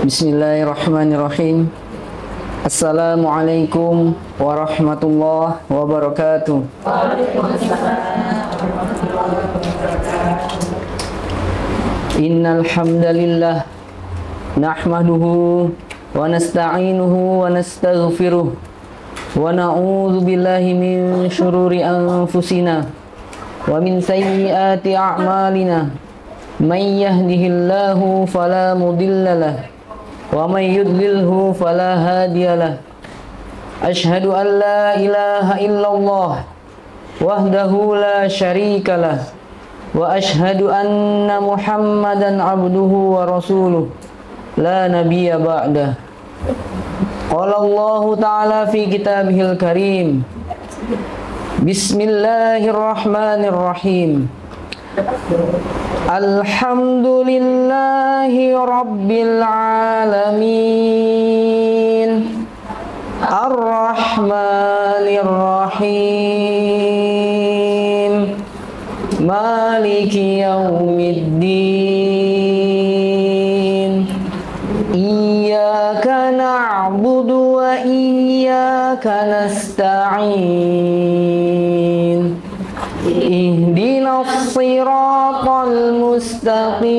Bismillahirrahmanirrahim. Assalamualaikum warahmatullahi wabarakatuh. Innal hamdalillah nahmaduhu wa nasta'inuhu wa nastaghfiruh wa na'udzu billahi min syururi anfusina wa min sayyiati a'malina. Man yahdihillahu fala mudhillalah wa man yudlilhu fala hadiyalah. Asyhadu an la ilaha illallah wahdahu la syarikalah wa asyhadu anna Muhammadan abduhu wa rasuluh la nabiyya ba'dah. Qala Allah ta'ala fi kitabihil karim. Bismillahirrahmanirrahim. Alhamdulillahi rabbil alamin. Ar-Rahmanir Rahim. Maliki yaumiddin. Iyyaka na'budu wa iyyaka nasta'in. Ihdinas siratal mustaqim.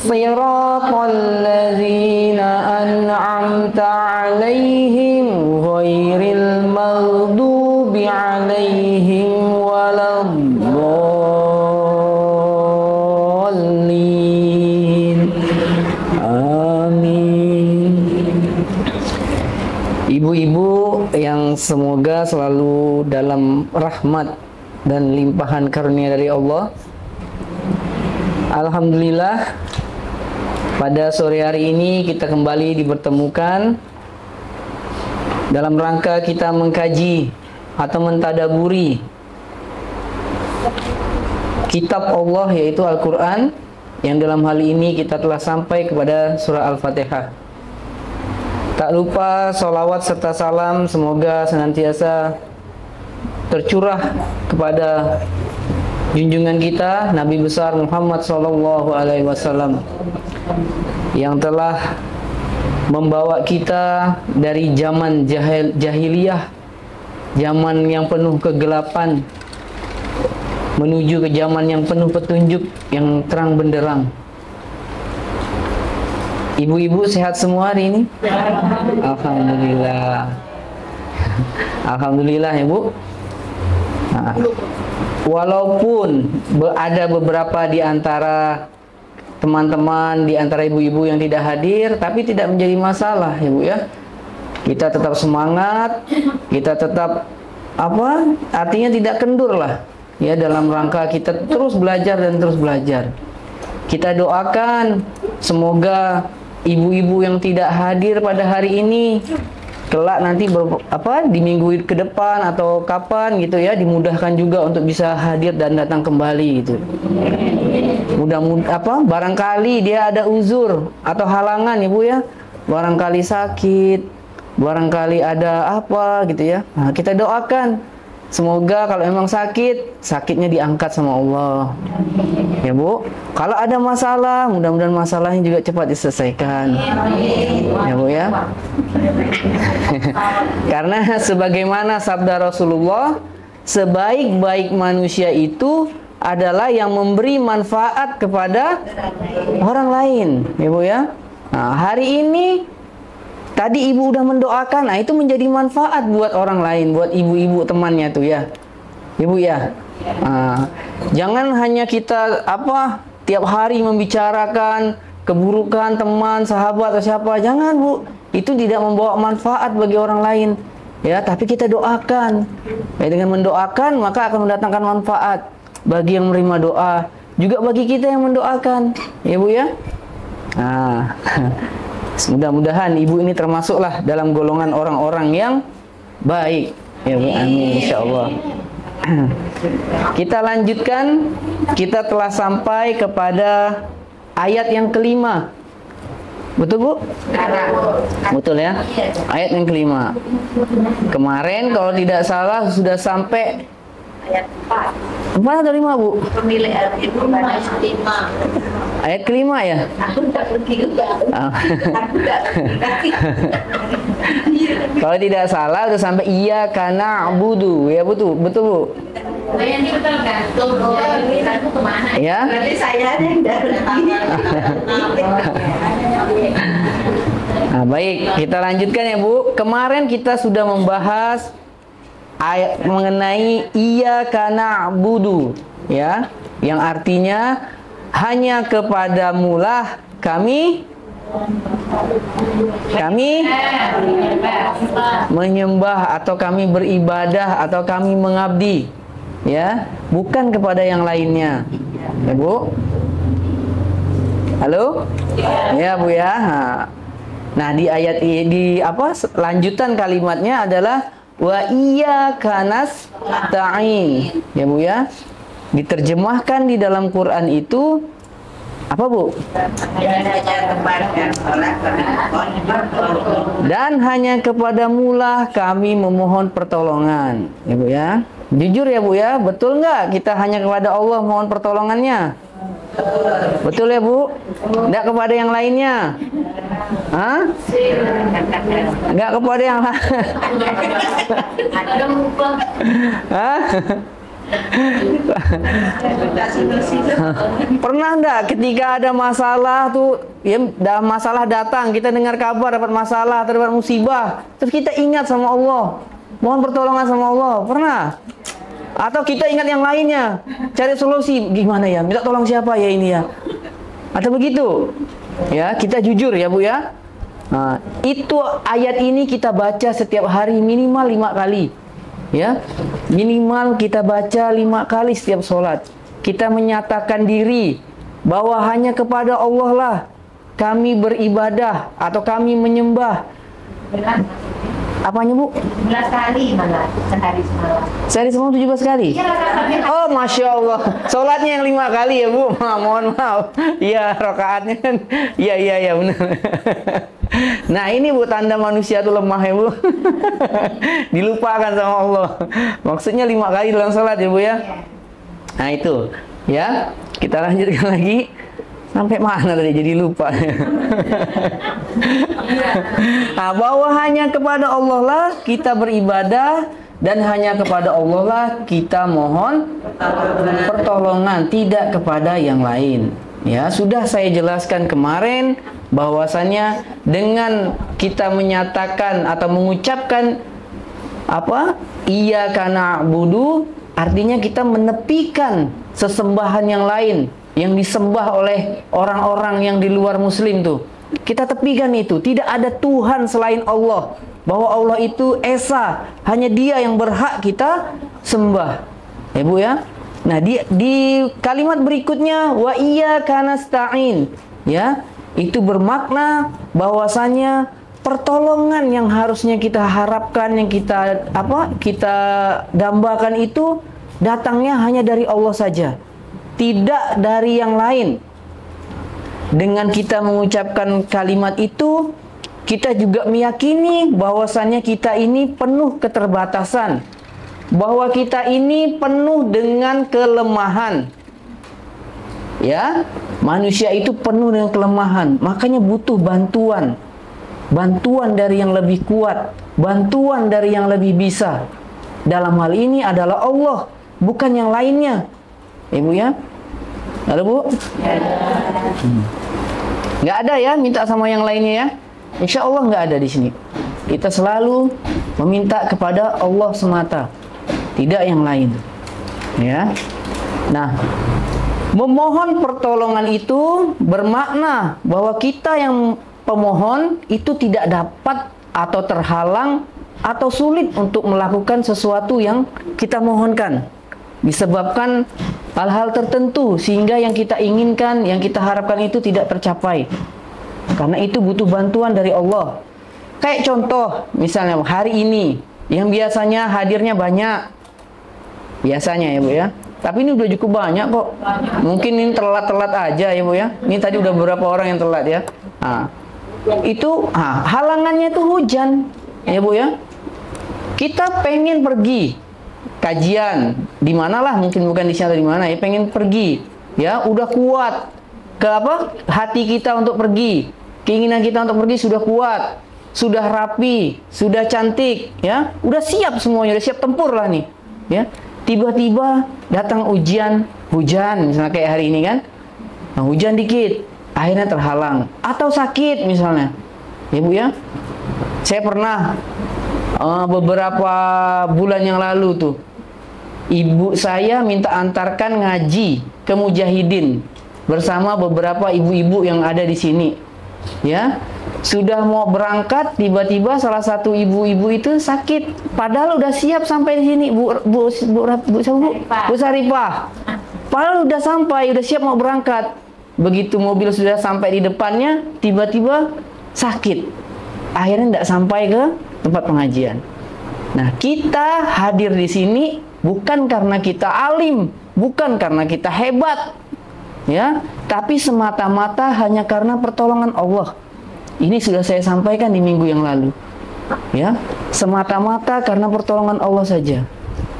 Siratal ladzina an'amta 'alaihim ghairil maghdubi 'alaihim waladdallin. Amin. Ibu-ibu yang semoga selalu dalam rahmat dan limpahan karunia dari Allah. Alhamdulillah, pada sore hari ini kita kembali dipertemukan dalam rangka kita mengkaji atau mentadaburi kitab Allah, yaitu Al-Quran, yang dalam hal ini kita telah sampai kepada surah Al-Fatihah. Tak lupa salawat serta salam semoga senantiasa tercurah kepada junjungan kita Nabi besar Muhammad SAW, yang telah membawa kita dari zaman jahiliyah, zaman yang penuh kegelapan, menuju ke zaman yang penuh petunjuk yang terang benderang. Ibu-ibu sehat semua hari ini? Alhamdulillah. Alhamdulillah ya Bu. Nah, walaupun ada beberapa di antara teman-teman, di antara ibu-ibu yang tidak hadir, tapi tidak menjadi masalah ya Bu ya. Kita tetap semangat, kita tetap artinya tidak kendur lah ya, dalam rangka kita terus belajar dan terus belajar. Kita doakan semoga ibu-ibu yang tidak hadir pada hari ini kelak nanti di minggu ke depan atau kapan gitu ya, dimudahkan juga untuk bisa hadir dan datang kembali gitu. Barangkali dia ada uzur atau halangan Ibu ya, barangkali sakit, barangkali ada apa gitu ya. Nah, kita doakan semoga kalau memang sakit, sakitnya diangkat sama Allah ya Bu. Kalau ada masalah, mudah-mudahan masalahnya juga cepat diselesaikan ya Bu ya. Karena sebagaimana sabda Rasulullah, sebaik-baik manusia itu adalah yang memberi manfaat kepada orang lain ya Bu ya. Nah, hari ini tadi ibu udah mendoakan, nah itu menjadi manfaat buat orang lain, buat ibu-ibu temannya tuh ya, ibu ya. Nah, jangan hanya kita tiap hari membicarakan keburukan teman, sahabat atau siapa, jangan Bu. Itu tidak membawa manfaat bagi orang lain, ya. Tapi kita doakan, ya, dengan mendoakan maka akan mendatangkan manfaat bagi yang menerima doa, juga bagi kita yang mendoakan, ya Bu ya. Nah. Mudah-mudahan ibu ini termasuklah dalam golongan orang-orang yang baik ya Bu. Amin insyaallah. Kita lanjutkan, kita telah sampai kepada ayat yang kelima. Betul Bu? Betul ya? Ayat yang kelima. Kemarin kalau tidak salah sudah sampai Ayat 4. 4 atau 5, Bu? Pemilik itu ayat 5. Ayat kelima ya? Aku tak pergi juga. Ah. Aku tak pergi. Kalau tidak salah udah sampai iya karena budu ya, betul Bu. Ini betul kan? Aku kemana? Ya. Berarti saya ada yang udah pergi. Nah, baik, kita lanjutkan ya, Bu. Kemarin kita sudah membahas ayat mengenai iya karena budu ya, yang artinya hanya kepadamulah kami menyembah atau kami beribadah atau kami mengabdi ya, bukan kepada yang lainnya ya, Bu. Halo ya, Bu ya. Nah, di ayat di apa lanjutan kalimatnya adalah wa iyyaka nasta'in ya, Bu ya. Diterjemahkan di dalam Quran itu apa, Bu? Dan hanya kepadamulah kami memohon pertolongan ya, Bu ya. Jujur ya, Bu ya, betul nggak kita hanya kepada Allah mohon pertolongannya? Betul ya, Bu? Nggak kepada yang lainnya? Hah? Nggak kepada yang lain? Hah? Pernah enggak ketika ada masalah tuh ya, masalah datang, kita dengar kabar dapat masalah atau dapat musibah, terus kita ingat sama Allah, mohon pertolongan sama Allah, pernah? Atau kita ingat yang lainnya, cari solusi, gimana ya, minta tolong siapa ya ini ya, atau begitu ya, kita jujur ya, Bu ya. Nah, itu ayat ini kita baca setiap hari minimal 5 kali ya, minimal kita baca 5 kali setiap sholat. Kita menyatakan diri bahwa hanya kepada Allah lah kami beribadah atau kami menyembah. Apanya, Bu? 17 kali malah sehari semalam. Sehari semalam 17 kali? Oh, Masya Allah. Sholatnya yang 5 kali ya, Bu. Mohon maaf. Iya, rakaatnya kan. Iya benar. Nah, ini, Bu, tanda manusia itu lemah ya, Bu. Dilupakan sama Allah. Maksudnya 5 kali dalam sholat ya, Bu ya. Nah, itu. Ya, kita lanjutkan lagi. Sampai mana tadi jadi lupa. Nah, bahwa hanya kepada Allah lah kita beribadah dan hanya kepada Allah lah kita mohon pertolongan, tidak kepada yang lain. Ya, sudah saya jelaskan kemarin bahwasannya dengan kita menyatakan atau mengucapkan apa? Iyyaka na'budu, artinya kita menepikan sesembahan yang lain yang disembah oleh orang-orang yang di luar muslim tuh. Kita tepikan itu, tidak ada Tuhan selain Allah. Bahwa Allah itu esa, hanya Dia yang berhak kita sembah. Ya, Bu ya. Nah, di kalimat berikutnya wa iyyaka nasta'in, ya, itu bermakna bahwasanya pertolongan yang harusnya kita harapkan, yang kita dambakan itu datangnya hanya dari Allah saja, tidak dari yang lain. Dengan kita mengucapkan kalimat itu, kita juga meyakini bahwasannya kita ini penuh keterbatasan, bahwa kita ini penuh dengan kelemahan. Ya, manusia itu penuh dengan kelemahan, makanya butuh bantuan. Bantuan dari yang lebih kuat, bantuan dari yang lebih bisa. Dalam hal ini adalah Allah, bukan yang lainnya. Ibu ya? Halo, Bu? Nggak ada ya minta sama yang lainnya ya? Insya Allah nggak ada di sini. Kita selalu meminta kepada Allah semata, tidak yang lain. Ya. Nah, memohon pertolongan itu bermakna bahwa kita yang pemohon itu tidak dapat atau terhalang atau sulit untuk melakukan sesuatu yang kita mohonkan, disebabkan hal-hal tertentu sehingga yang kita inginkan, yang kita harapkan itu tidak tercapai. Karena itu butuh bantuan dari Allah. Kayak contoh, misalnya hari ini yang biasanya hadirnya banyak, biasanya ya, Bu ya. Tapi ini udah cukup banyak kok. Mungkin ini telat-telat aja ya, Bu ya. Ini tadi udah beberapa orang yang telat ya. Nah, itu halangannya itu hujan ya, Bu ya. Kita pengen pergi, kajian di manalah, mungkin bukan di sana, di mana ya, pengen pergi, ya udah kuat ke apa, hati kita untuk pergi, keinginan kita untuk pergi sudah kuat, sudah rapi, sudah cantik, ya udah siap semuanya, udah siap tempur lah nih, ya tiba-tiba datang ujian, hujan misalnya kayak hari ini kan, nah, hujan dikit akhirnya terhalang, atau sakit misalnya, ya Bu ya. Saya pernah beberapa bulan yang lalu tuh, ibu saya minta antarkan ngaji ke Mujahidin bersama beberapa ibu-ibu yang ada di sini, ya. Sudah mau berangkat, tiba-tiba salah satu ibu-ibu itu sakit, padahal udah siap sampai di sini, Bu Saripah. Padahal udah sampai, udah siap mau berangkat. Begitu mobil sudah sampai di depannya, tiba-tiba sakit. Akhirnya tidak sampai ke tempat pengajian. Nah, kita hadir di sini bukan karena kita alim, bukan karena kita hebat, ya, tapi semata-mata hanya karena pertolongan Allah. Ini sudah saya sampaikan di minggu yang lalu, ya, semata-mata karena pertolongan Allah saja,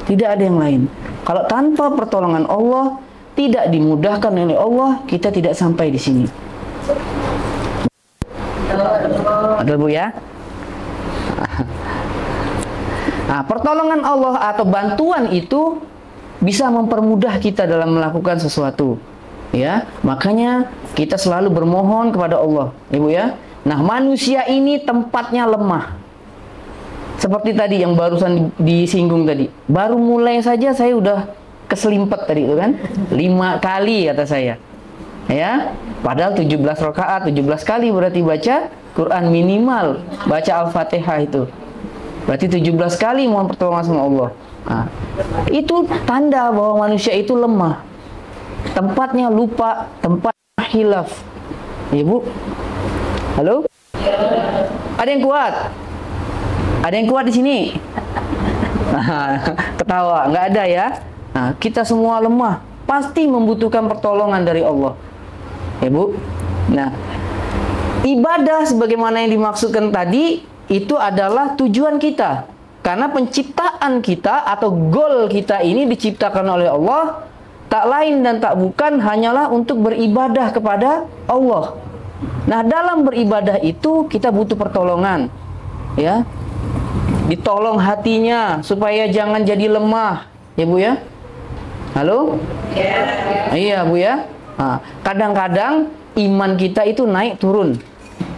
tidak ada yang lain. Kalau tanpa pertolongan Allah, tidak dimudahkan oleh Allah, kita tidak sampai di sini. Ada Bu ya? Nah, pertolongan Allah atau bantuan itu bisa mempermudah kita dalam melakukan sesuatu, ya. Makanya kita selalu bermohon kepada Allah, Ibu ya. Nah, manusia ini tempatnya lemah. Seperti tadi yang barusan disinggung tadi. Baru mulai saja saya udah keselimpet tadi itu kan. 5 kali kata saya. Ya, padahal 17 rakaat, 17 kali berarti baca Quran minimal, baca Al-Fatihah itu. Berarti 17 kali mohon pertolongan sama Allah. Nah, itu tanda bahwa manusia itu lemah. Tempatnya lupa, tempat hilaf. Ya, Bu. Halo? Ada yang kuat? Ada yang kuat di sini? Ketawa, nggak ada ya? Nah, kita semua lemah, pasti membutuhkan pertolongan dari Allah. Ya, Bu? Nah, ibadah sebagaimana yang dimaksudkan tadi, itu adalah tujuan kita. Karena penciptaan kita atau goal kita ini diciptakan oleh Allah, tak lain dan tak bukan hanyalah untuk beribadah kepada Allah. Nah, dalam beribadah itu kita butuh pertolongan, ya. Ditolong hatinya supaya jangan jadi lemah, ya Bu ya. Halo? Iya Bu ya. Nah, kadang-kadang iman kita itu naik turun,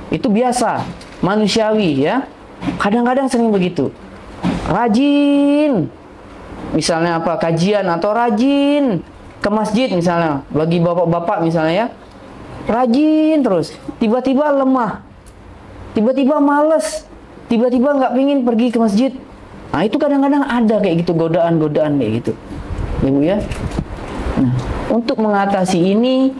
itu biasa, manusiawi ya. Kadang-kadang sering begitu. Rajin, misalnya apa, kajian atau rajin ke masjid misalnya, bagi bapak-bapak misalnya ya. Rajin terus, tiba-tiba lemah, tiba-tiba males, tiba-tiba nggak pingin pergi ke masjid. Nah, itu kadang-kadang ada kayak gitu, godaan-godaan kayak gitu, ya Bu ya. Nah, untuk mengatasi ini,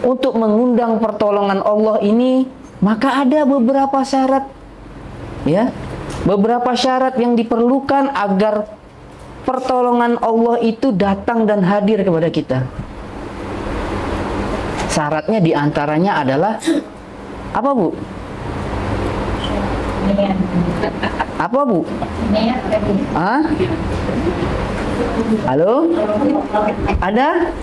untuk mengundang pertolongan Allah ini, maka ada beberapa syarat, ya, beberapa syarat yang diperlukan agar pertolongan Allah itu datang dan hadir kepada kita. Syaratnya diantaranya adalah apa Bu? Apa Bu? Hah? Halo? Ada?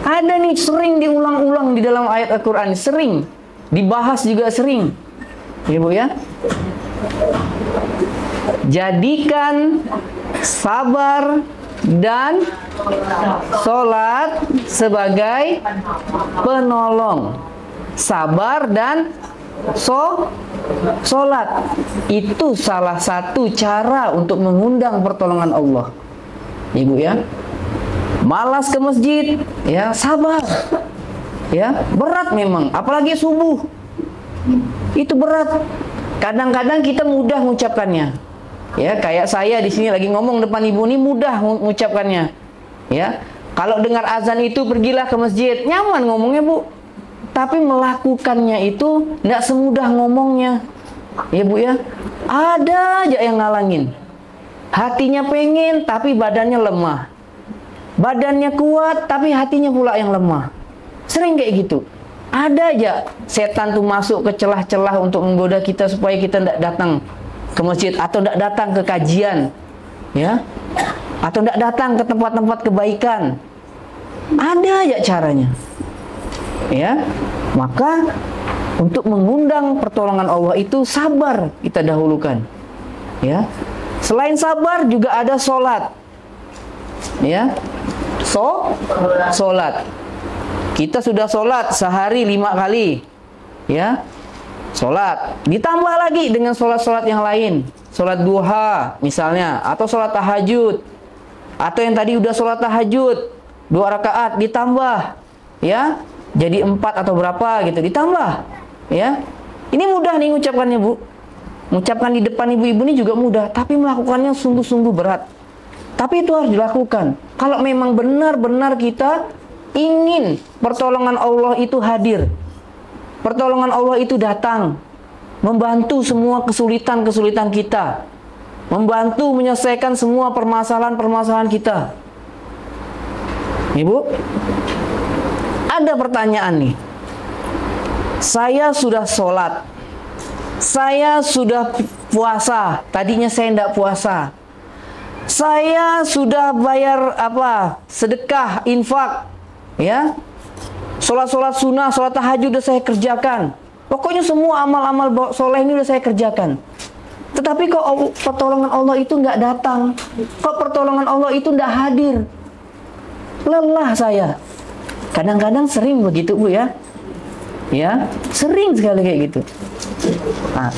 Ada nih, sering diulang-ulang di dalam ayat Al-Quran, sering dibahas juga sering, ya Bu ya. Jadikan sabar dan sholat sebagai penolong. Sabar dan sholat itu salah satu cara untuk mengundang pertolongan Allah, Ibu ya. Malas ke masjid, ya sabar, ya berat memang, apalagi subuh itu berat. Kadang-kadang kita mudah mengucapkannya, ya kayak saya di sini lagi ngomong depan ibu ini mudah mengucapkannya, ya. Kalau dengar azan itu pergilah ke masjid, nyaman ngomongnya Bu. Tapi melakukannya itu tidak semudah ngomongnya, ya Bu ya. Ada aja yang ngalangin. Hatinya pengen tapi badannya lemah, badannya kuat tapi hatinya pula yang lemah. Sering kayak gitu. Ada aja setan tuh masuk ke celah-celah untuk menggoda kita supaya kita tidak datang ke masjid atau tidak datang ke kajian, ya. atau tidak datang ke tempat-tempat kebaikan. Ada aja caranya. Ya, maka untuk mengundang pertolongan Allah itu sabar kita dahulukan. Ya, selain sabar juga ada sholat. Ya, sholat. Kita sudah sholat sehari 5 kali. Ya, sholat. Ditambah lagi dengan sholat-sholat yang lain. Sholat duha misalnya, atau sholat tahajud, atau yang tadi udah sholat tahajud 2 rakaat ditambah, ya, jadi 4 atau berapa gitu, ditambah, ya. Ini mudah nih ngucapkannya, Bu. Mengucapkan di depan ibu-ibu ini juga mudah, tapi melakukannya sungguh-sungguh berat. Tapi itu harus dilakukan. Kalau memang benar-benar kita ingin pertolongan Allah itu hadir, pertolongan Allah itu datang, membantu semua kesulitan-kesulitan kita, membantu menyelesaikan semua permasalahan-permasalahan kita. Ibu, ada pertanyaan nih. Saya sudah sholat, saya sudah puasa, tadinya saya tidak puasa, saya sudah bayar sedekah, infak, ya, sholat-sholat sunnah, sholat tahajud sudah saya kerjakan. Pokoknya semua amal-amal soleh ini udah saya kerjakan. Tetapi kok pertolongan Allah itu nggak datang? Kok pertolongan Allah itu nggak hadir? Lelah saya. Kadang-kadang sering begitu, Bu, ya. Ya, sering sekali kayak gitu. Nah,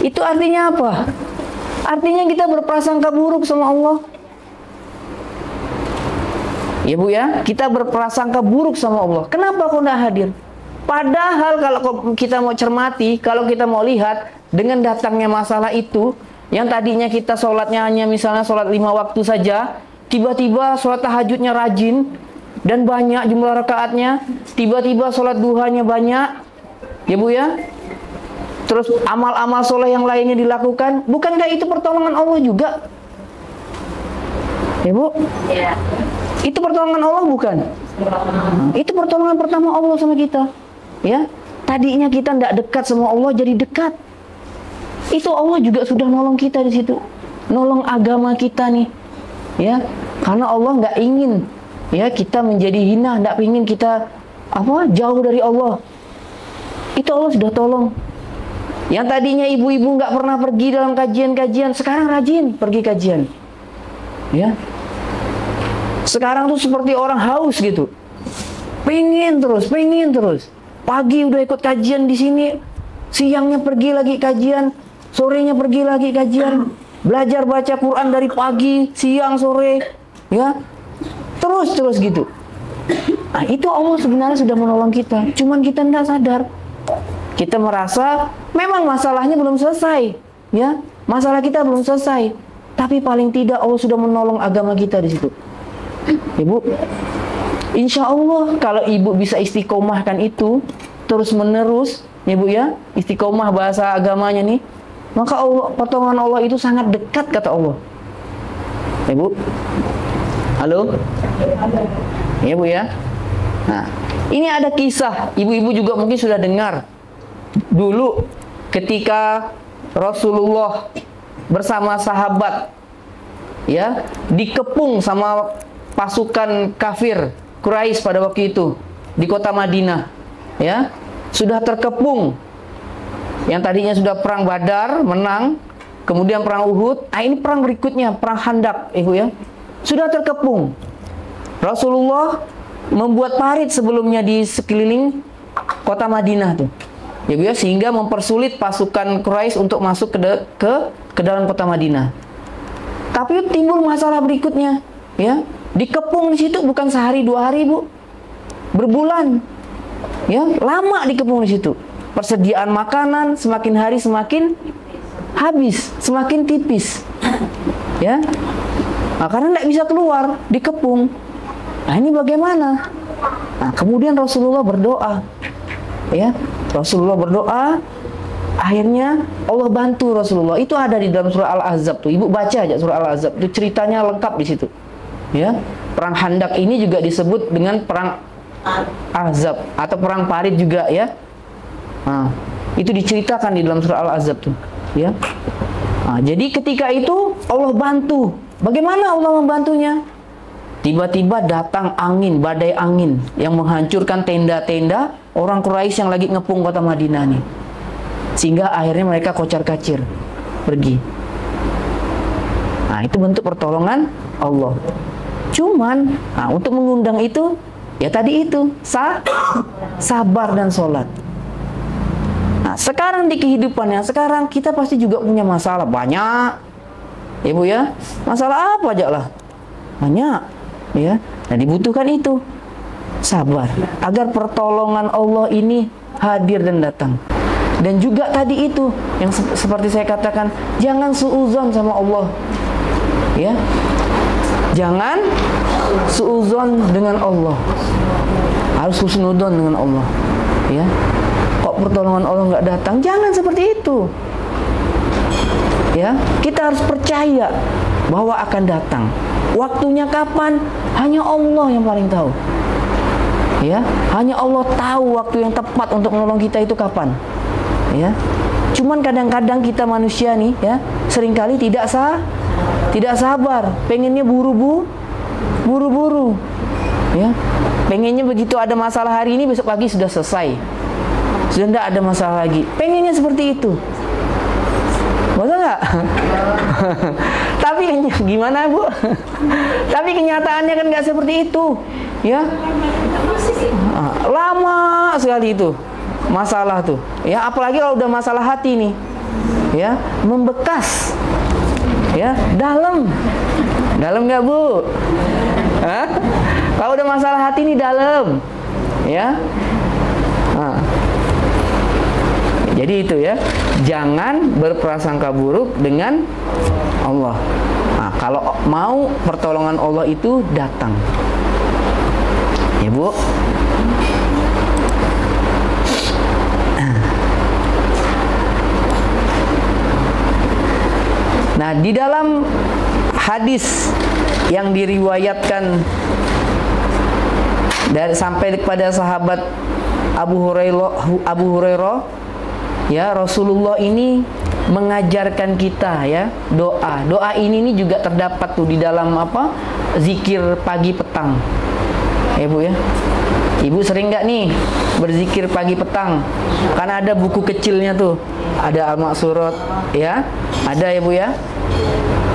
itu artinya apa? Artinya kita berprasangka buruk sama Allah. Ya, Bu, ya. Kita berprasangka buruk sama Allah. Kenapa kok nggak hadir? Padahal kalau kita mau cermati, kalau kita mau lihat, dengan datangnya masalah itu, yang tadinya kita sholatnya hanya misalnya sholat 5 waktu saja, tiba-tiba sholat tahajudnya rajin, dan banyak jumlah rakaatnya, tiba-tiba sholat duhanya banyak, ya, Bu, ya. Terus amal-amal soleh yang lainnya dilakukan, bukankah itu pertolongan Allah juga? Ya, Bu? Ya. Itu pertolongan Allah bukan? Itu pertolongan pertama Allah sama kita. Ya, tadinya kita tidak dekat sama Allah jadi dekat. Itu Allah juga sudah nolong kita di situ, nolong agama kita nih, ya. Karena Allah nggak ingin, ya, kita menjadi hina, nggak ingin kita jauh dari Allah. Itu Allah sudah tolong. Yang tadinya ibu-ibu nggak pernah pergi dalam kajian-kajian, sekarang rajin pergi kajian, ya. Sekarang tuh seperti orang haus gitu, pengen terus. Pagi udah ikut kajian di sini, siangnya pergi lagi kajian, sorenya pergi lagi kajian, belajar baca Quran dari pagi, siang, sore, ya, terus gitu. Nah, itu Allah sebenarnya sudah menolong kita, cuman kita tidak sadar. Kita merasa memang masalahnya belum selesai, ya, masalah kita belum selesai, tapi paling tidak Allah sudah menolong agama kita di situ. Ibu, insya Allah kalau ibu bisa istiqomahkan itu terus menerus, ya, Bu, ya, istiqomah bahasa agamanya nih, maka pertolongan Allah itu sangat dekat, kata Allah. Ya, Bu. Halo? Ya, Bu, ya. Nah, ini ada kisah, ibu-ibu juga mungkin sudah dengar. Dulu ketika Rasulullah bersama sahabat, ya, dikepung sama pasukan kafir Quraisy pada waktu itu di kota Madinah, ya, sudah terkepung. Yang tadinya sudah perang Badar menang, kemudian perang Uhud, ini perang berikutnya, perang Khandaq, Ibu, ya, sudah terkepung. Rasulullah membuat parit sebelumnya di sekeliling kota Madinah tuh, ya, Bu, ya, sehingga mempersulit pasukan Quraisy untuk masuk ke dalam kota Madinah. Tapi timbul masalah berikutnya, ya. Dikepung di situ bukan sehari 2 hari, Bu, berbulan, ya, lama dikepung di situ. Persediaan makanan semakin hari semakin habis, semakin tipis, ya. Nah, karena tidak bisa keluar, dikepung. Nah, ini bagaimana? Nah, kemudian Rasulullah berdoa, ya, Rasulullah berdoa. Akhirnya Allah bantu Rasulullah. Itu ada di dalam surah Al-Ahzab tuh. Ibu baca aja surah Al-Ahzab, itu ceritanya lengkap di situ. Ya, perang Khandaq ini juga disebut dengan perang Ahzab atau perang Parit juga, ya. Nah, itu diceritakan di dalam surah Al-Ahzab tuh, ya. Nah, jadi ketika itu Allah bantu Bagaimana Allah membantunya? Tiba-tiba datang angin, badai angin yang menghancurkan tenda-tenda orang Quraisy yang lagi ngepung kota Madinah nih. Sehingga akhirnya mereka kocar-kacir pergi. Nah, itu bentuk pertolongan Allah. Cuman, untuk mengundang itu, ya tadi itu, sabar dan sholat. Nah, sekarang di kehidupan yang sekarang, kita pasti juga punya masalah. Banyak. Ya Bu ya, masalah apa aja lah. Banyak. Ya, dan dibutuhkan itu. Sabar. Agar pertolongan Allah ini hadir dan datang. Dan juga tadi itu, yang seperti saya katakan, jangan suudzon sama Allah. Ya, jangan suudzon dengan Allah, harus husnudzon dengan Allah. Ya, kok pertolongan Allah nggak datang? Jangan seperti itu. Ya, kita harus percaya bahwa akan datang. Waktunya kapan? Hanya Allah yang paling tahu. Ya, hanya Allah tahu waktu yang tepat untuk menolong kita itu kapan. Ya, cuman kadang-kadang kita manusia nih, ya, seringkali tidak sabar, pengennya buru-buru, ya, pengennya begitu ada masalah hari ini, besok pagi sudah selesai, sudah tidak ada masalah lagi, pengennya seperti itu, betul nggak? Tapi gimana Bu? Tapi kenyataannya kan nggak seperti itu, ya, lama sekali itu masalah tuh, ya, apalagi kalau udah masalah hati nih, ya, membekas. Ya, dalam nggak Bu? Hah? Kalau udah masalah hati ini dalam, ya. Nah. Jadi itu ya, jangan berprasangka buruk dengan Allah. Nah, kalau mau pertolongan Allah itu datang, ya Bu. Nah, di dalam hadis yang diriwayatkan dari sampai kepada sahabat Abu Hurairah, ya, Rasulullah ini mengajarkan kita, ya, doa. Doa ini juga terdapat tuh di dalam apa? Zikir pagi petang. Ya Bu ya. Ibu sering nggak nih berzikir pagi petang? Karena ada buku kecilnya tuh. Ada Al-Maksurat, ya. Ada ya Bu ya?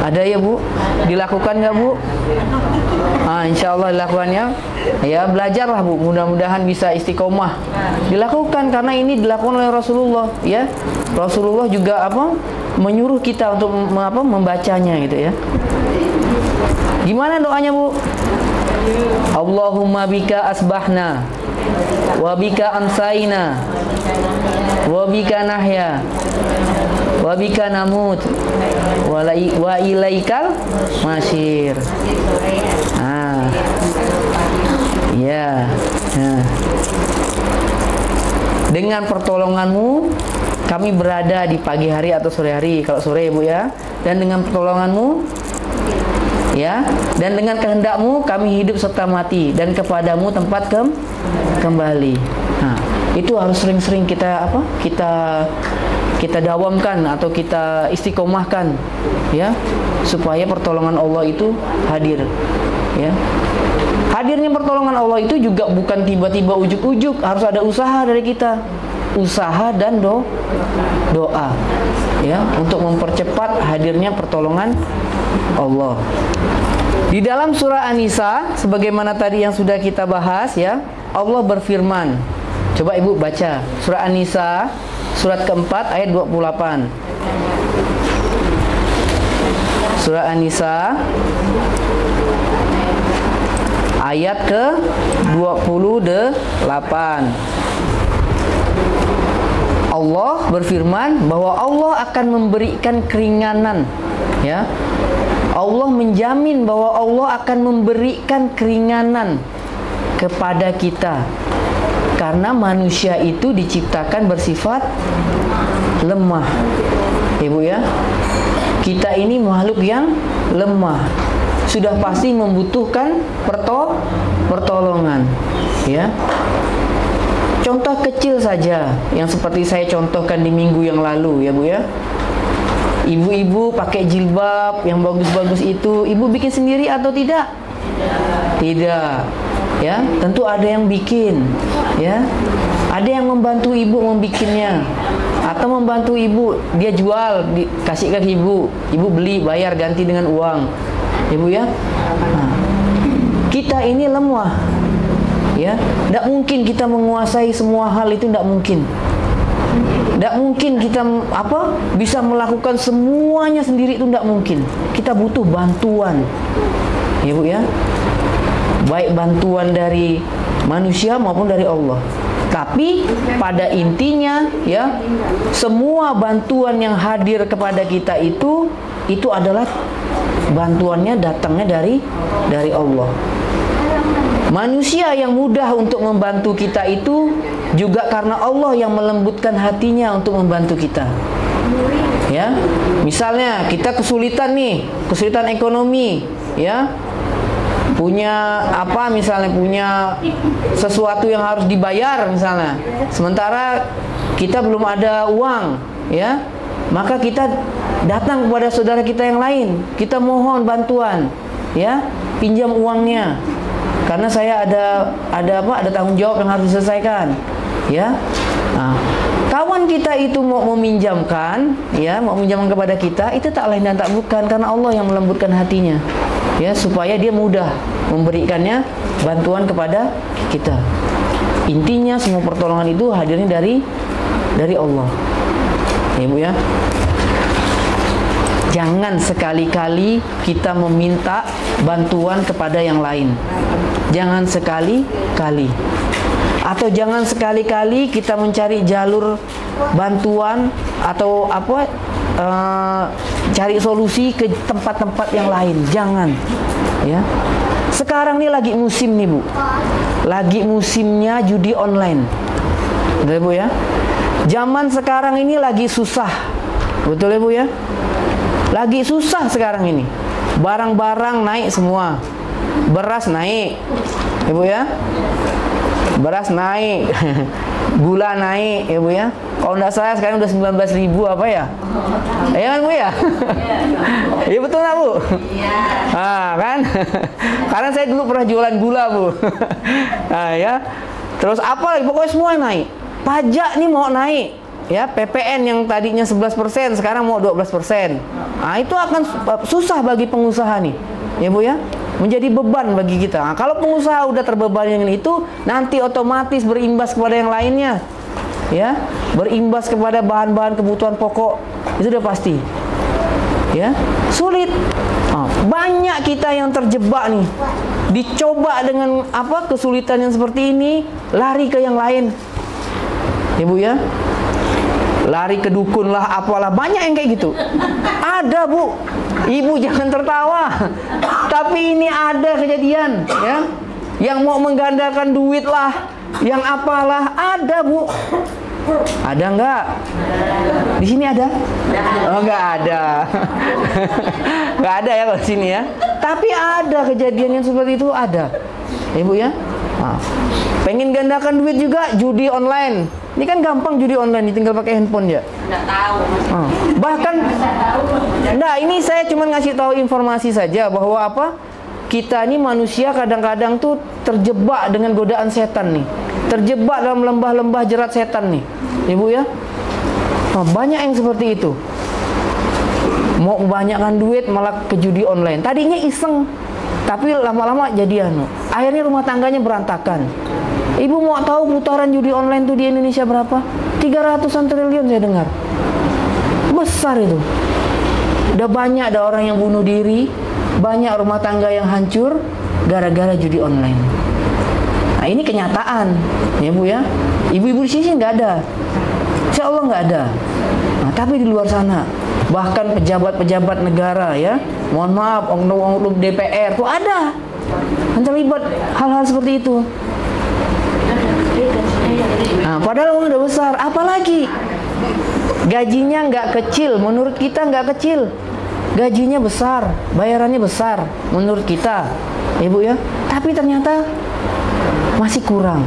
Ada ya Bu? Dilakukan nggak Bu? Insya Allah dilakukannya. Ya, belajarlah Bu. Mudah-mudahan bisa istiqomah. Dilakukan karena ini dilakukan oleh Rasulullah, ya. Rasulullah juga menyuruh kita untuk membacanya gitu ya. Gimana doanya Bu? Allahumma bika asbahna wa bika amsayna wa bika nahya wa bika namut wa ilaikal masir. Ya. Dengan pertolonganmu kami berada di pagi hari atau sore hari, kalau sore Bu ya. Dan dengan pertolonganmu, ya, dan dengan kehendakmu kami hidup serta mati, dan kepadamu tempat kembali. Nah, itu harus sering-sering kita dawamkan atau kita istiqomahkan, ya, supaya pertolongan Allah itu hadir, ya. Hadirnya pertolongan Allah itu juga bukan tiba-tiba ujuk-ujuk, harus ada usaha dari kita, usaha dan doa, ya, untuk mempercepat hadirnya pertolongan Allah. Di dalam surah An-Nisa, sebagaimana tadi yang sudah kita bahas, ya, Allah berfirman. Coba Ibu baca surah An-Nisa, surat keempat ayat 28. Surah An-Nisa ayat ke-28. Allah berfirman bahwa Allah akan memberikan keringanan, ya. Allah menjamin bahwa Allah akan memberikan keringanan kepada kita, karena manusia itu diciptakan bersifat lemah, Ibu ya. Kita ini makhluk yang lemah, sudah pasti membutuhkan pertolongan, ya. Contoh kecil saja yang seperti saya contohkan di minggu yang lalu, ya Bu ya. Ibu-ibu pakai jilbab yang bagus-bagus itu, ibu bikin sendiri atau tidak? Tidak. Ya, tentu ada yang bikin. Ya, ada yang membantu ibu membikinnya, atau membantu ibu, dia jual, dikasih ke ibu, ibu beli, bayar, ganti dengan uang. Ibu ya. Nah, kita ini lemah. Ya, tidak mungkin kita menguasai semua hal itu, tidak mungkin. Tidak mungkin kita bisa melakukan semuanya sendiri, itu tidak mungkin. Kita butuh bantuan, ya Bu ya. Baik bantuan dari manusia maupun dari Allah. Tapi pada intinya ya, semua bantuan yang hadir kepada kita itu adalah bantuannya datangnya dari Allah. Manusia yang mudah untuk membantu kita itu juga karena Allah yang melembutkan hatinya untuk membantu kita. Ya, misalnya kita kesulitan nih, kesulitan ekonomi, ya, punya misalnya punya sesuatu yang harus dibayar misalnya, sementara kita belum ada uang, ya, maka kita datang kepada saudara kita yang lain, kita mohon bantuan, ya, pinjam uangnya. Karena saya ada tanggung jawab yang harus diselesaikan, ya. Nah, kawan kita itu mau meminjamkan, ya, mau meminjamkan kepada kita, itu tak lain dan tak bukan karena Allah yang melembutkan hatinya, ya, supaya dia mudah memberikannya bantuan kepada kita. Intinya semua pertolongan itu hadirnya dari Allah, ya Bu ya. Jangan sekali-kali kita meminta bantuan kepada yang lain. Jangan sekali-kali. Atau jangan sekali-kali kita mencari jalur bantuan atau cari solusi ke tempat-tempat yang lain. Jangan, ya. Sekarang ini lagi musim nih Bu. Lagi musimnya judi online. Betul Bu ya? Zaman sekarang ini lagi susah. Betul ya Bu ya? Lagi susah sekarang ini. Barang-barang naik semua. Beras naik, Ibu ya. Beras naik. Gula naik, ya Bu ya. Kalau enggak salah sekarang udah 19.000 apa ya? Iya kan Bu ya? Iya betul nggak Bu? Iya. Ah kan? Karena saya dulu pernah jualan gula Bu. Nah ya. Terus apa lagi? Pokoknya semua naik. Pajak nih mau naik. Ya, PPN yang tadinya 11% sekarang mau 12%. Nah, itu akan susah bagi pengusaha nih. Ya Bu ya. Menjadi beban bagi kita. Nah, kalau pengusaha udah terbebani dengan itu, nanti otomatis berimbas kepada yang lainnya. Ya, berimbas kepada bahan-bahan kebutuhan pokok. Itu udah pasti. Ya, sulit. Nah, banyak kita yang terjebak nih. Dicoba dengan kesulitan yang seperti ini, lari ke yang lain. Ya Bu ya. Lari ke dukun lah, apalah, banyak yang kayak gitu. Ada Bu, Ibu jangan tertawa. Tapi ini ada kejadian, ya, yang mau menggandakan duit lah, yang apalah, ada Bu. Ada enggak? Di sini ada? Oh, enggak ada. Enggak ada ya kalau di sini ya. Tapi ada kejadian yang seperti itu, ada. Ibu ya. Nah, pengen gandakan duit juga judi online. Ini kan gampang judi online, tinggal pakai handphone ya. Nggak tahu. Bahkan, nah ini saya cuma ngasih tahu informasi saja bahwa kita ini manusia kadang-kadang tuh terjebak dengan godaan setan nih, terjebak dalam lembah-lembah jerat setan nih, Ibu ya. Nah, banyak yang seperti itu. Mau membanyakkan duit malah ke judi online. Tadinya iseng, tapi lama-lama jadi akhirnya rumah tangganya berantakan. Ibu mau tahu putaran judi online tuh di Indonesia berapa? 300-an triliun saya dengar. Besar itu. Udah banyak ada orang yang bunuh diri, banyak rumah tangga yang hancur gara-gara judi online. Nah, ini kenyataan, ya Bu ya. Ibu-ibu di sini nggak ada. Insya Allah nggak ada. Nah, tapi di luar sana, bahkan pejabat-pejabat negara ya, mohon maaf, oknum-oknum DPR tuh ada yang terlibat hal-hal seperti itu. Nah, padahal uang udah besar, apalagi gajinya nggak kecil, menurut kita nggak kecil, gajinya besar, bayarannya besar, menurut kita, Ibu ya. Tapi ternyata masih kurang,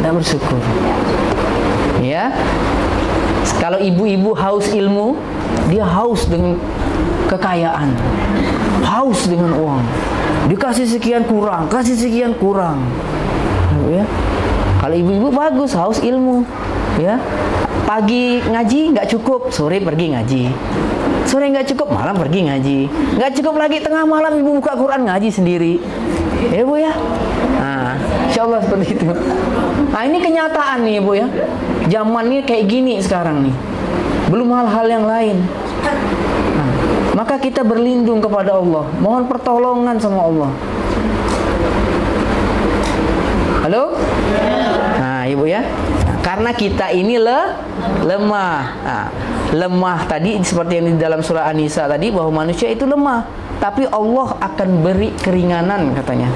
nggak bersyukur, ya. Kalau ibu-ibu haus ilmu, dia haus dengan kekayaan, haus dengan uang. Dikasih sekian kurang, kasih sekian kurang. Ya. Kalau ibu-ibu bagus, haus ilmu. Ya. Pagi ngaji nggak cukup, sore pergi ngaji. Sore nggak cukup, malam pergi ngaji. Nggak cukup lagi, tengah malam ibu buka Quran ngaji sendiri. Ya Bu ya. Nah, insya Allah seperti itu. Nah ini kenyataan nih Bu ya. Zaman ini kayak gini sekarang nih. Belum hal-hal yang lain. Nah, maka kita berlindung kepada Allah. Mohon pertolongan sama Allah. Halo? Nah Ibu ya. Nah, karena kita ini lemah. Nah, lemah tadi seperti yang di dalam surah An-Nisa tadi, bahwa manusia itu lemah, tapi Allah akan beri keringanan katanya.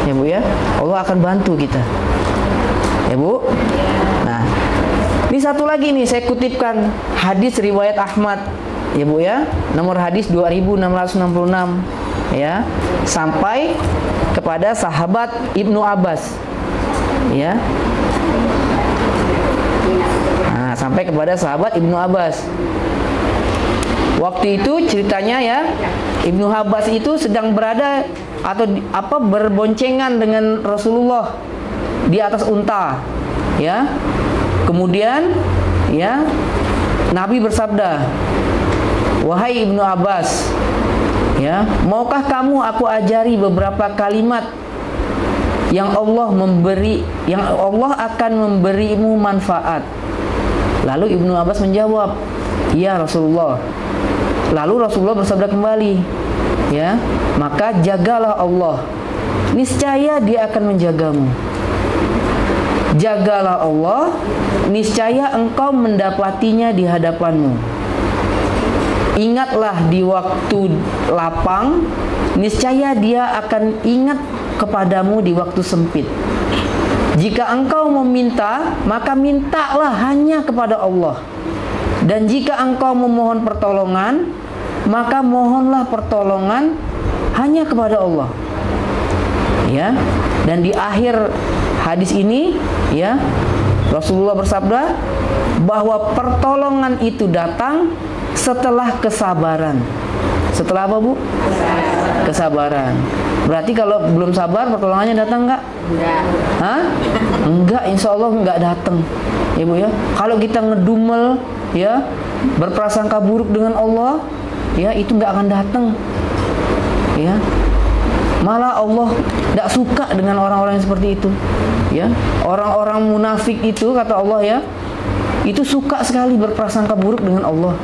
Ya Bu ya. Allah akan bantu kita. Ya Bu. Nah, ini satu lagi nih saya kutipkan hadis riwayat Ahmad. Ya Bu ya. Nomor hadis 2666 ya. Sampai kepada sahabat Ibnu Abbas. Ya. Nah, sampai kepada sahabat Ibnu Abbas. Waktu itu ceritanya ya, Ibnu Abbas itu sedang berada atau berboncengan dengan Rasulullah di atas unta. Ya. Kemudian ya, Nabi bersabda, "Wahai Ibnu Abbas, ya, maukah kamu aku ajari beberapa kalimat yang Allah akan memberimu manfaat?" Lalu Ibnu Abbas menjawab, "Iya Rasulullah." Lalu Rasulullah bersabda kembali, ya, "Maka jagalah Allah, niscaya Dia akan menjagamu. Jagalah Allah, niscaya engkau mendapatinya di hadapanmu. Ingatlah di waktu lapang, niscaya Dia akan ingat kepadamu di waktu sempit. Jika engkau meminta, maka mintalah hanya kepada Allah. Dan jika engkau memohon pertolongan, maka mohonlah pertolongan hanya kepada Allah." Ya. Dan di akhir hadis ini, ya, Rasulullah bersabda bahwa pertolongan itu datang setelah kesabaran. Setelah apa Bu? Kesabaran. Berarti kalau belum sabar, pertolongannya datang nggak? Enggak. Hah? Enggak, insya Allah nggak datang. Ya Bu ya. Kalau kita ngedumel, ya, berprasangka buruk dengan Allah, ya, itu nggak akan datang. Ya. Malah Allah tidak suka dengan orang-orang yang seperti itu. Ya. Orang-orang munafik itu kata Allah ya, itu suka sekali berprasangka buruk dengan Allah.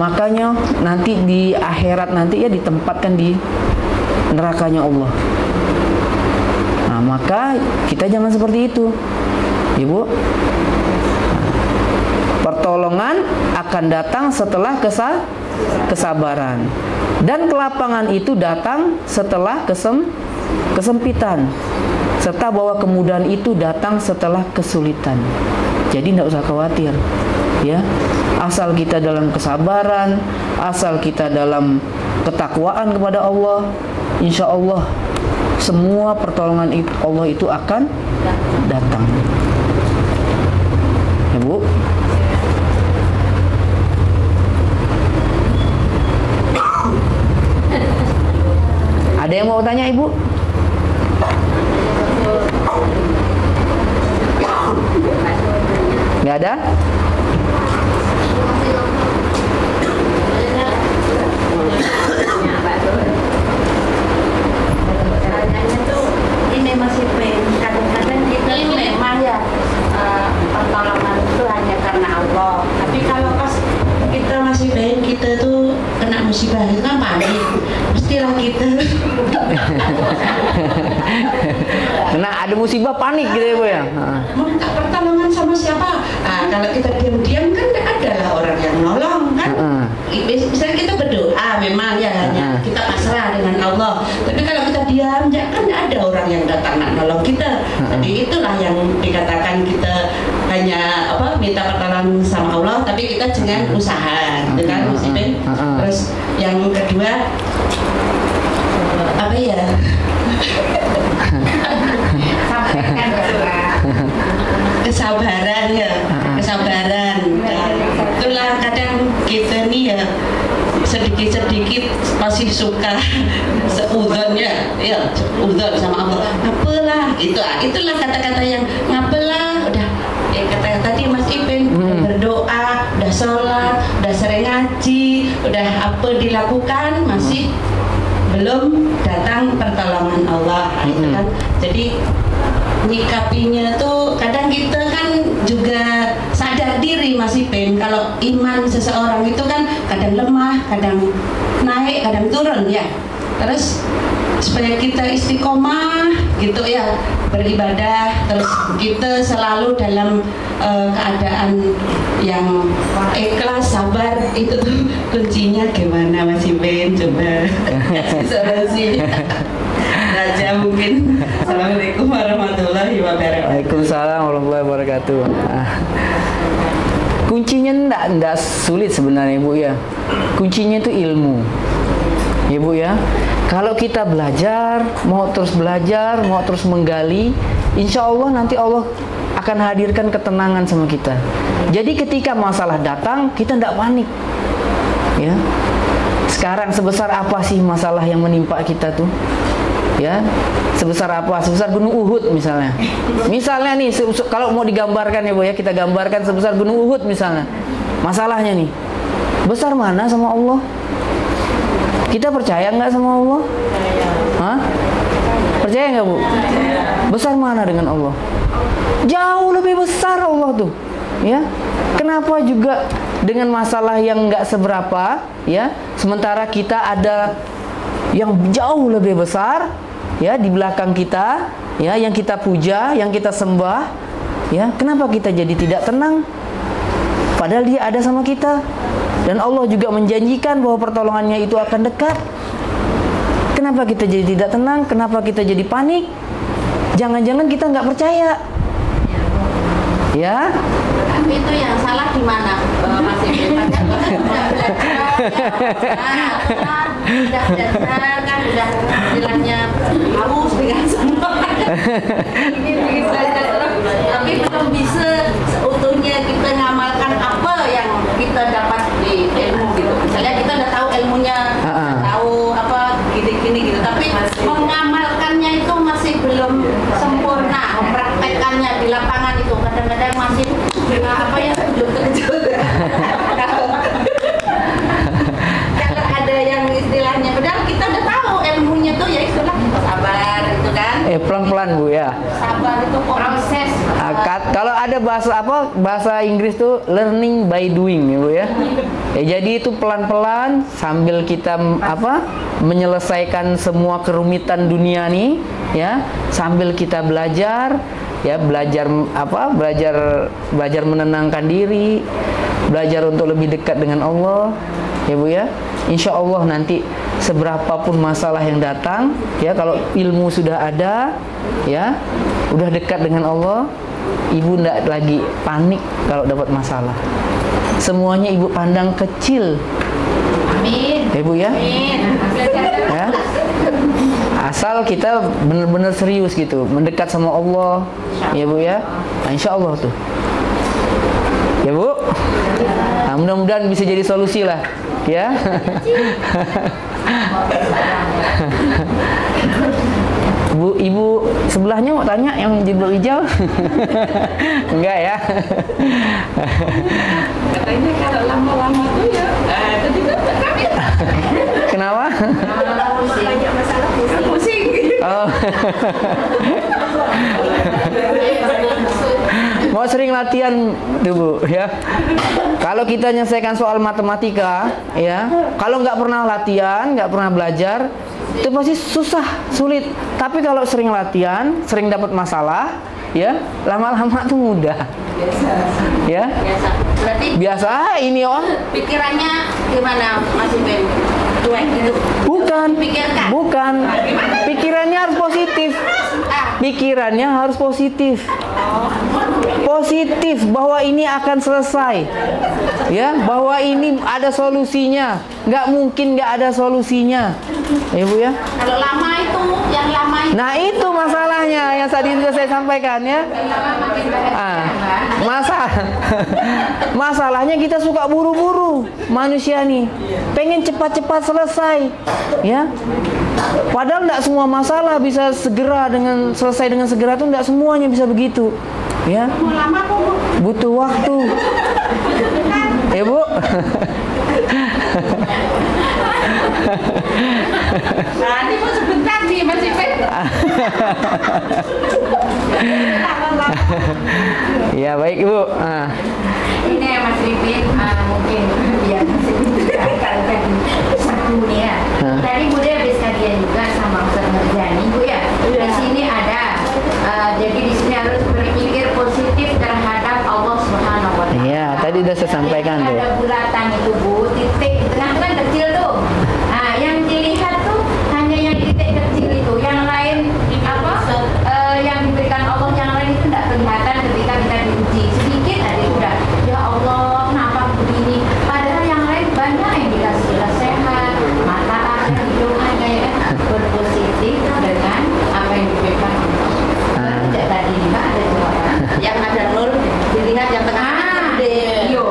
Makanya nanti di akhirat nanti ya ditempatkan di nerakanya Allah. Nah, maka kita jangan seperti itu. Ibu, pertolongan akan datang setelah kesabaran. Dan kelapangan itu datang setelah kesempitan. Serta bahwa kemudahan itu datang setelah kesulitan. Jadi tidak usah khawatir. Ya, asal kita dalam kesabaran, asal kita dalam ketakwaan kepada Allah, insya Allah semua pertolongan Allah itu akan datang. Ya Bu. Ada yang mau tanya Ibu? Nggak ada? Ini masih kadang-kadang kita tuh memang ya pertolongan itu hanya karena Allah. Tapi kalau pas kita masih pengen kita tuh kena musibah itu kan panik. Mestilah kita. Nah, ada musibah panik gitu ya Bu ya. Minta pertolongan sama siapa? Nah, kalau kita diam-diam kan tidak ada lah orang yang nolong kan. Misalnya kita berdoa memang ya hanya kita pasrah dengan Allah. Tapi kalau kita diam, ya kan tidak ada orang yang datang nak nolong kita. Jadi itulah yang dikatakan kita hanya minta pertolongan sama Allah, tapi kita jangan usaha, dengan musibah. Terus yang kedua apa ya? Kesabaran ya, kesabaran. suka seudon ya udon sama Allah, apalah gitu. Itulah kata-kata yang ngapalah, udah kata tadi Mas Ipin, berdoa, udah sholat, udah sering ngaji, udah apa dilakukan, masih belum datang pertolongan Allah. Itu kan, jadi nyikapinya tuh kadang kita kan juga sadar diri Mas Ipin, kalau iman seseorang itu kan kadang lemah, kadang naik, kadang turun ya. Terus supaya kita istiqomah gitu ya beribadah, terus kita selalu dalam keadaan yang ikhlas, sabar, itu tuh kuncinya gimana Mas Ipin? Coba solusi. Raja mungkin. Assalamualaikum warahmatullahi wabarakatuh. Waalaikumsalam warahmatullahi wabarakatuh. Kuncinya enggak sulit sebenarnya Bu ya. Kuncinya itu ilmu. Ya Bu ya. Kalau kita belajar, mau terus belajar, mau terus menggali, insya Allah nanti Allah akan hadirkan ketenangan sama kita. Jadi ketika masalah datang, kita tidak panik. Ya. Sekarang sebesar apa sih masalah yang menimpa kita tuh? Ya, sebesar apa? Sebesar gunung Uhud misalnya. Misalnya nih, kalau mau digambarkan ya Bu ya, kita gambarkan sebesar gunung Uhud misalnya. Masalahnya nih, besar mana sama Allah? Kita percaya nggak sama Allah? Hah? Percaya nggak Bu? Besar mana dengan Allah? Jauh lebih besar Allah tuh, ya. Kenapa juga dengan masalah yang nggak seberapa, ya? Sementara kita ada yang jauh lebih besar, ya, di belakang kita, ya, yang kita puja, yang kita sembah, ya. Kenapa kita jadi tidak tenang? Padahal Dia ada sama kita. Dan Allah juga menjanjikan bahwa pertolongannya itu akan dekat. Kenapa kita jadi tidak tenang? Kenapa kita jadi panik? Jangan-jangan kita nggak percaya. Ya? Tapi itu yang salah di mana, Mas Ipin? Padahal kita sudah belajar kan, sudah istilahnya harus dengan semua. Ini bikin belajar terus, tapi belum bisa seutuhnya kita ngamalkan apa yang kita dapat di ilmu gitu. Misalnya kita udah tahu ilmunya, tahu apa gini-gini gitu, tapi mengamalkannya itu masih belum sempurna, mempraktekannya di lapangan itu kadang-kadang masih apa ya, belum terkejut. Kalau ada yang istilahnya, padahal kita udah tahu ilmunya tuh ya istilah sabar itu kan. Pelan-pelan Bu ya. Sabar itu proses. Kalau ada bahasa Inggris tuh learning by doing ya Bu ya. Jadi itu pelan-pelan sambil kita menyelesaikan semua kerumitan dunia nih, ya, sambil kita belajar, ya, belajar menenangkan diri, belajar untuk lebih dekat dengan Allah, ya Bu ya. Insya Allah nanti seberapapun masalah yang datang, ya, kalau ilmu sudah ada, ya, udah dekat dengan Allah, Ibu tidak lagi panik kalau dapat masalah. Semuanya Ibu pandang kecil. Amin. Ya Bu ya. Amin. Ya. Asal kita benar-benar serius gitu, mendekat sama Allah, ya Bu ya. Nah, insya Allah tuh. Ya Bu. Nah, mudah-mudahan bisa jadi solusi lah, ya. Bu, Ibu sebelahnya mau tanya yang jilbab hijau? Enggak ya? Katanya kalau lama-lama tuh ya, tadi kan Kenapa? Banyak masalah pusing. Oh. Mau sering latihan tuh Bu ya. Kalau kita nyelesaikan soal matematika, ya, kalau nggak pernah latihan, nggak pernah belajar, itu pasti susah, sulit. Tapi kalau sering latihan, sering dapat masalah, ya, lama-lama tuh mudah. Ya. biasa. Berarti Biasa ini pikirannya gimana Mas Ipin? Cuek gitu. bukan. Pikirkan. Bukan. Pikirannya harus positif. Pikirannya harus positif. Positif bahwa ini akan selesai, ya, bahwa ini ada solusinya. Nggak mungkin nggak ada solusinya, ya Bu ya. Kalau lama itu, yang lama itu. Nah itu masalahnya yang tadi sudah saya sampaikan ya. Masalahnya kita suka buru-buru, manusia nih, pengen cepat-cepat selesai, ya. Padahal tidak semua masalah bisa selesai dengan segera tuh, tidak semuanya bisa begitu, ya. Butuh waktu, ya Bu. Nah, ini mau sebentar nih Mas Ipin. Ya baik Ibu. Ini ya Mas Ipin, mungkin biar Mas Ipin akan satu nih ya. Tadi Bu dia habis kajian juga sama Ustaz Nurjani Bu ya. Di sini ada, jadi di sini harus berpikir positif terhadap Allah Subhanahu Wa Taala. Iya, tadi udah saya sampaikan tuh. Ada bulatan itu Bu, titik di tengah kan kecil tuh. Nah, yang dilihat tuh hanya yang titik kecil itu, yang lain apa? Yang diberikan Allah yang lain itu tidak kelihatan ketika kita diuji. Sedikit aja udah, ya Allah kenapa begini? Padahal yang lain banyak yang dikasih sehat, mata ada, hidung ada ya kan? Berpositif dengan apa yang diberikan Allah. Tidak tadi juga ada jawaban. Yang ada nur dilihat yang tengah gede. Yo.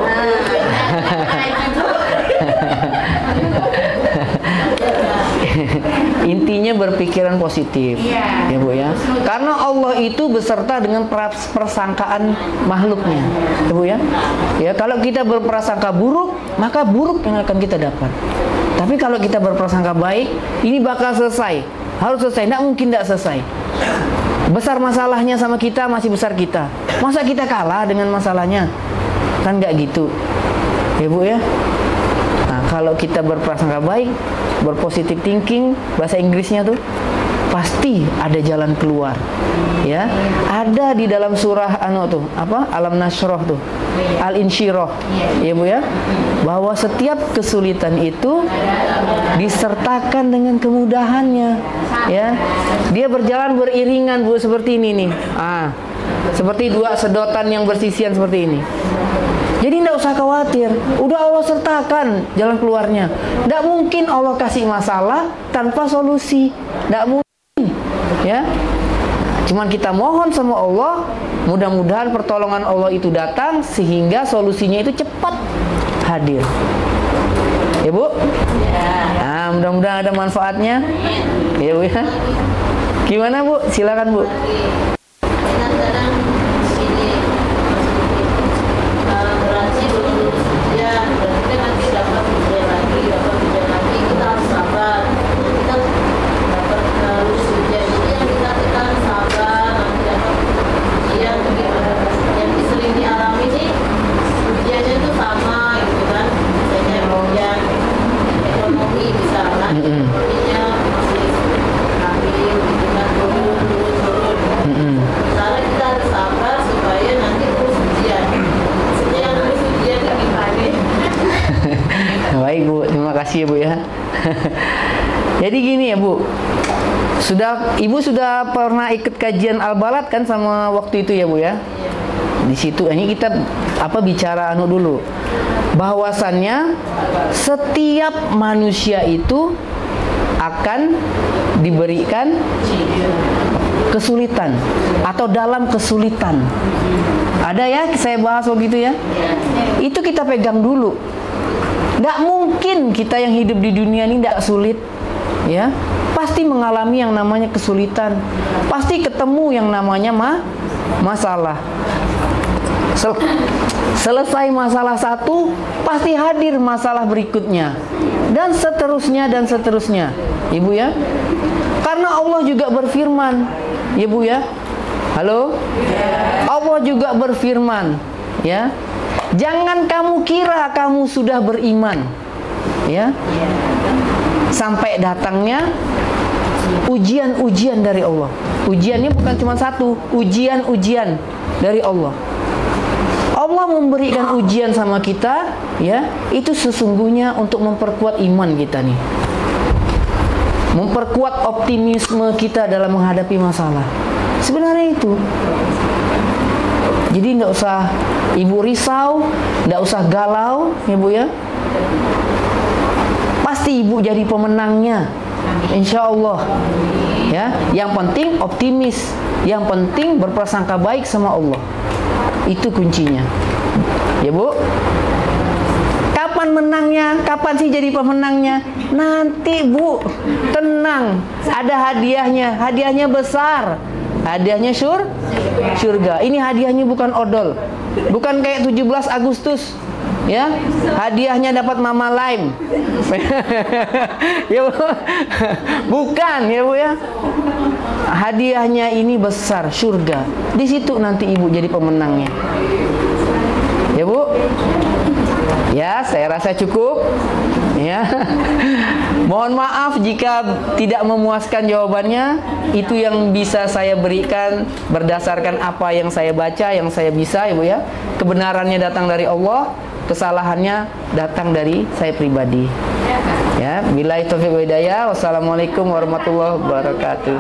Intinya berpikiran positif, ya Bu ya. Karena Allah itu beserta dengan persangkaan makhluknya, ya Bu ya. Ya kalau kita berprasangka buruk, maka buruk yang akan kita dapat. Tapi kalau kita berprasangka baik, ini bakal selesai, harus selesai, tidak mungkin tidak selesai. Besar masalahnya sama kita, masih besar kita. Masa kita kalah dengan masalahnya? Kan nggak gitu, ya Bu ya. Nah, kalau kita berprasangka baik, berpositif thinking, bahasa Inggrisnya tuh, pasti ada jalan keluar. Ya, ada di dalam surah Alam Nasroh tuh, Al-Insyirah, ya Bu ya, bahwa setiap kesulitan itu disertakan dengan kemudahannya. Ya, dia berjalan beriringan Bu, seperti ini nih. Seperti dua sedotan yang bersisian seperti ini. Jadi tidak usah khawatir, udah Allah sertakan jalan keluarnya. Tidak mungkin Allah kasih masalah tanpa solusi, tidak mungkin, ya. Cuman kita mohon sama Allah, mudah-mudahan pertolongan Allah itu datang sehingga solusinya itu cepat hadir. Ya Bu? Nah, mudah-mudahan ada manfaatnya. Ya Bu ya. Gimana Bu? Silakan Bu. Baik Bu, terima kasih ya Bu ya. Jadi gini ya Bu, Ibu sudah pernah ikut kajian Al-Balad kan sama waktu itu ya Bu ya? Di situ ini kita bicara dulu. Bahwasannya setiap manusia itu akan diberikan kesulitan atau dalam kesulitan. Ada ya, saya bahas begitu ya. Itu kita pegang dulu. Tidak mungkin kita yang hidup di dunia ini tidak sulit, ya. Pasti mengalami yang namanya kesulitan, pasti ketemu yang namanya masalah. Selesai masalah satu, pasti hadir masalah berikutnya, dan seterusnya, Ibu ya. Karena Allah juga berfirman, Ibu ya. Halo? Allah juga berfirman, ya. Jangan kamu kira kamu sudah beriman, ya, sampai datangnya ujian-ujian dari Allah. Ujiannya bukan cuma satu, ujian-ujian dari Allah. Allah memberikan ujian sama kita, ya, itu sesungguhnya untuk memperkuat iman kita nih, memperkuat optimisme kita dalam menghadapi masalah. Sebenarnya itu. Jadi tidak usah Ibu risau, tidak usah galau, Ibu ya. Pasti Ibu jadi pemenangnya, insya Allah. Ya, yang penting optimis, yang penting berprasangka baik sama Allah. Itu kuncinya. Ya Bu? Kapan menangnya? Kapan sih jadi pemenangnya? Nanti Bu, tenang. Ada hadiahnya. Hadiahnya besar. Hadiahnya surga. Ini hadiahnya bukan odol. Bukan kayak 17 Agustus. Ya, hadiahnya dapat Mama Lime. Ya Bu. Bukan ya Bu ya. Hadiahnya ini besar, surga. Di situ nanti Ibu jadi pemenangnya. Ya Bu. Ya, saya rasa cukup. Ya. Mohon maaf jika tidak memuaskan jawabannya. Itu yang bisa saya berikan berdasarkan apa yang saya baca, yang saya bisa, Ibu ya. Kebenarannya datang dari Allah, kesalahannya datang dari saya pribadi. Ya, billahi taufiq wa hidayah. Wassalamualaikum warahmatullahi wabarakatuh.